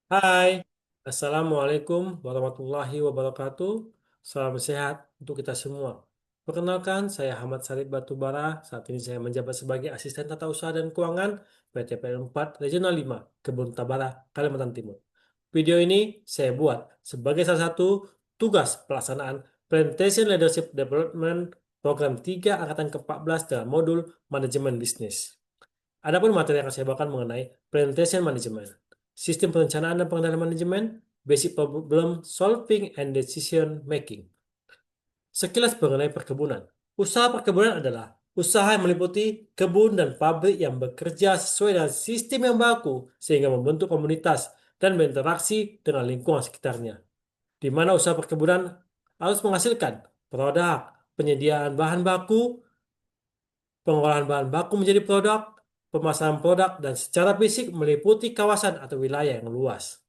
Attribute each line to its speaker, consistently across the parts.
Speaker 1: Hai, Assalamualaikum warahmatullahi wabarakatuh. Salam sehat untuk kita semua. Perkenalkan, saya Ahmad Sarid Batubara. Saat ini saya menjabat sebagai Asisten Tata Usaha dan Keuangan PT PLN 4 Regional 5, Kebun Tabara, Kalimantan Timur. Video ini saya buat sebagai salah satu tugas pelaksanaan Presentation Leadership Development Program 3 Angkatan ke-14 dalam modul Manajemen Bisnis. Adapun materi yang akan saya bawakan mengenai presentation management, sistem perencanaan dan pengendalian manajemen, basic problem solving and decision making. Sekilas mengenai perkebunan. Usaha perkebunan adalah usaha yang meliputi kebun dan pabrik yang bekerja sesuai dengan sistem yang baku sehingga membentuk komunitas dan berinteraksi dengan lingkungan sekitarnya. Di mana usaha perkebunan harus menghasilkan produk, penyediaan bahan baku, pengolahan bahan baku menjadi produk, pemasaran produk, dan secara fisik meliputi kawasan atau wilayah yang luas.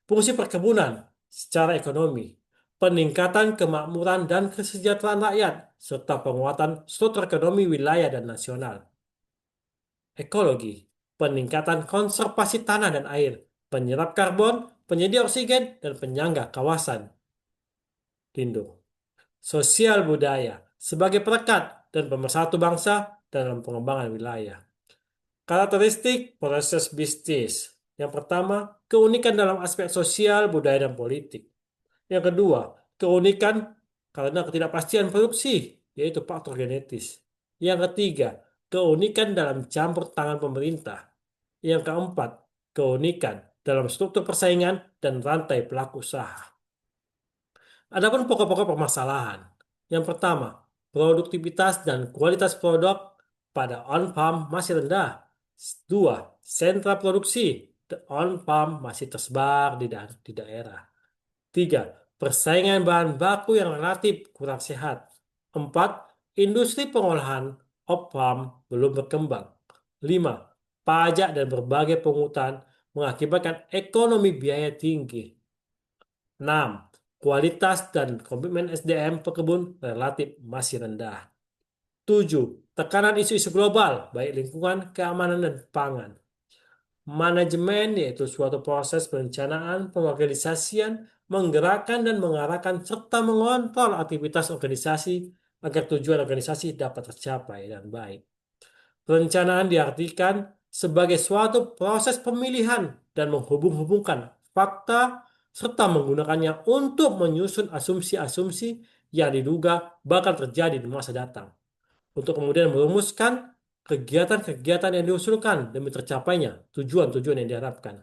Speaker 1: Fungsi perkebunan secara ekonomi, peningkatan kemakmuran dan kesejahteraan rakyat, serta penguatan struktur ekonomi wilayah dan nasional. Ekologi, peningkatan konservasi tanah dan air, penyerap karbon, penyedia oksigen, dan penyangga kawasan lindung. Sosial budaya, sebagai perekat dan pemersatu bangsa dalam pengembangan wilayah. Karakteristik proses bisnis. Yang pertama, keunikan dalam aspek sosial, budaya, dan politik. Yang kedua, keunikan karena ketidakpastian produksi, yaitu faktor genetis. Yang ketiga, keunikan dalam campur tangan pemerintah. Yang keempat, keunikan dalam struktur persaingan dan rantai pelaku usaha. Adapun pokok-pokok permasalahan. Yang pertama, produktivitas dan kualitas produk pada on-farm masih rendah. Dua, sentra produksi on-farm masih tersebar di daerah. Tiga, persaingan bahan baku yang relatif kurang sehat. Empat, industri pengolahan off-farm belum berkembang. Lima, pajak dan berbagai pungutan mengakibatkan ekonomi biaya tinggi. 6. Kualitas dan komitmen SDM pekebun relatif masih rendah. 7. Tekanan isu-isu global, baik lingkungan, keamanan, dan pangan. Manajemen yaitu suatu proses perencanaan, pengorganisasian, menggerakkan dan mengarahkan serta mengontrol aktivitas organisasi agar tujuan organisasi dapat tercapai dan baik. Perencanaan diartikan sebagai suatu proses pemilihan dan menghubung-hubungkan fakta serta menggunakannya untuk menyusun asumsi-asumsi yang diduga bakal terjadi di masa datang, untuk kemudian merumuskan kegiatan-kegiatan yang diusulkan demi tercapainya tujuan-tujuan yang diharapkan.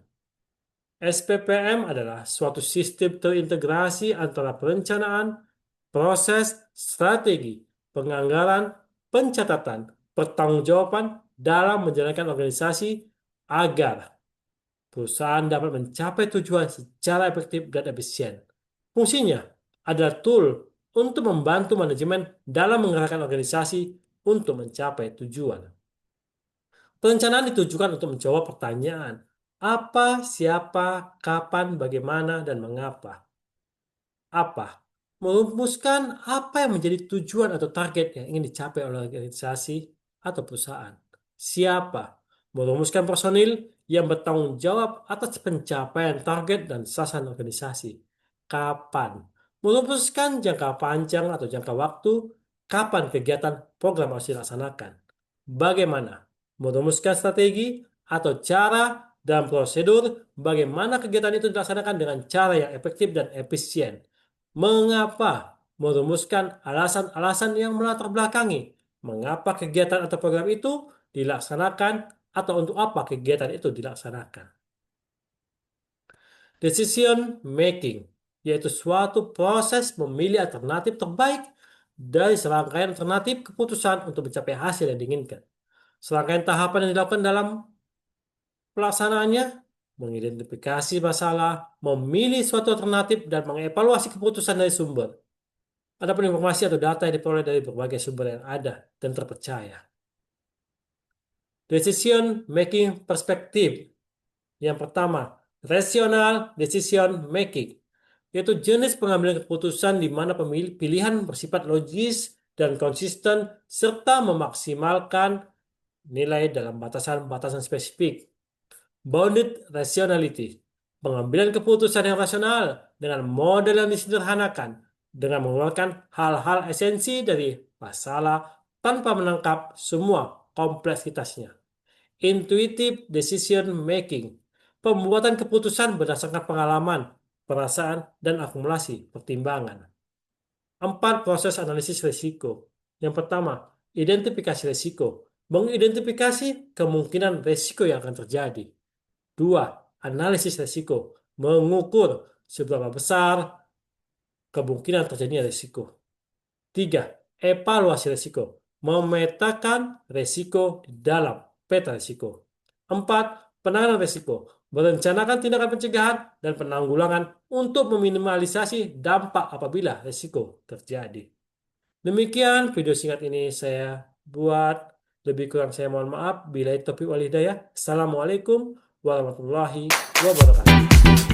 Speaker 1: SPPM adalah suatu sistem terintegrasi antara perencanaan, proses, strategi, penganggaran, pencatatan, pertanggungjawaban dalam menjalankan organisasi agar perusahaan dapat mencapai tujuan secara efektif dan efisien. Fungsinya adalah tool untuk membantu manajemen dalam mengarahkan organisasi untuk mencapai tujuan. Perencanaan ditujukan untuk menjawab pertanyaan apa, siapa, kapan, bagaimana, dan mengapa. Apa? Merumuskan apa yang menjadi tujuan atau target yang ingin dicapai oleh organisasi atau perusahaan. Siapa? Merumuskan personil yang bertanggung jawab atas pencapaian target dan sasaran organisasi. Kapan? Merumuskan jangka panjang atau jangka waktu, kapan kegiatan program harus dilaksanakan. Bagaimana? Merumuskan strategi atau cara dan prosedur bagaimana kegiatan itu dilaksanakan dengan cara yang efektif dan efisien. Mengapa? Merumuskan alasan-alasan yang melatar belakangi mengapa kegiatan atau program itu dilaksanakan atau untuk apa kegiatan itu dilaksanakan. Decision making, yaitu suatu proses memilih alternatif terbaik dari serangkaian alternatif keputusan untuk mencapai hasil yang diinginkan. Serangkaian tahapan yang dilakukan dalam pelaksanaannya, mengidentifikasi masalah, memilih suatu alternatif, dan mengevaluasi keputusan dari sumber. Adapun informasi atau data yang diperoleh dari berbagai sumber yang ada dan terpercaya. Decision making perspektif. Yang pertama, rational decision making, yaitu jenis pengambilan keputusan di mana pilihan bersifat logis dan konsisten serta memaksimalkan nilai dalam batasan-batasan spesifik. Bounded rationality, pengambilan keputusan yang rasional dengan model yang disederhanakan, dengan mengeluarkan hal-hal esensi dari masalah tanpa menangkap semua kompleksitasnya. Intuitive decision making, pembuatan keputusan berdasarkan pengalaman, perasaan, dan akumulasi pertimbangan. 4. Proses analisis risiko. Yang pertama, identifikasi risiko. Mengidentifikasi kemungkinan risiko yang akan terjadi. 2. Analisis risiko. Mengukur seberapa besar kemungkinan terjadinya risiko. 3. Evaluasi risiko. Memetakan risiko di dalam peta risiko. 4. Penanganan risiko. Merencanakan tindakan pencegahan dan penanggulangan untuk meminimalisasi dampak apabila risiko terjadi. Demikian video singkat ini saya buat. Lebih kurang saya mohon maaf. Bila taufiq wal hidayah. Assalamualaikum warahmatullahi wabarakatuh.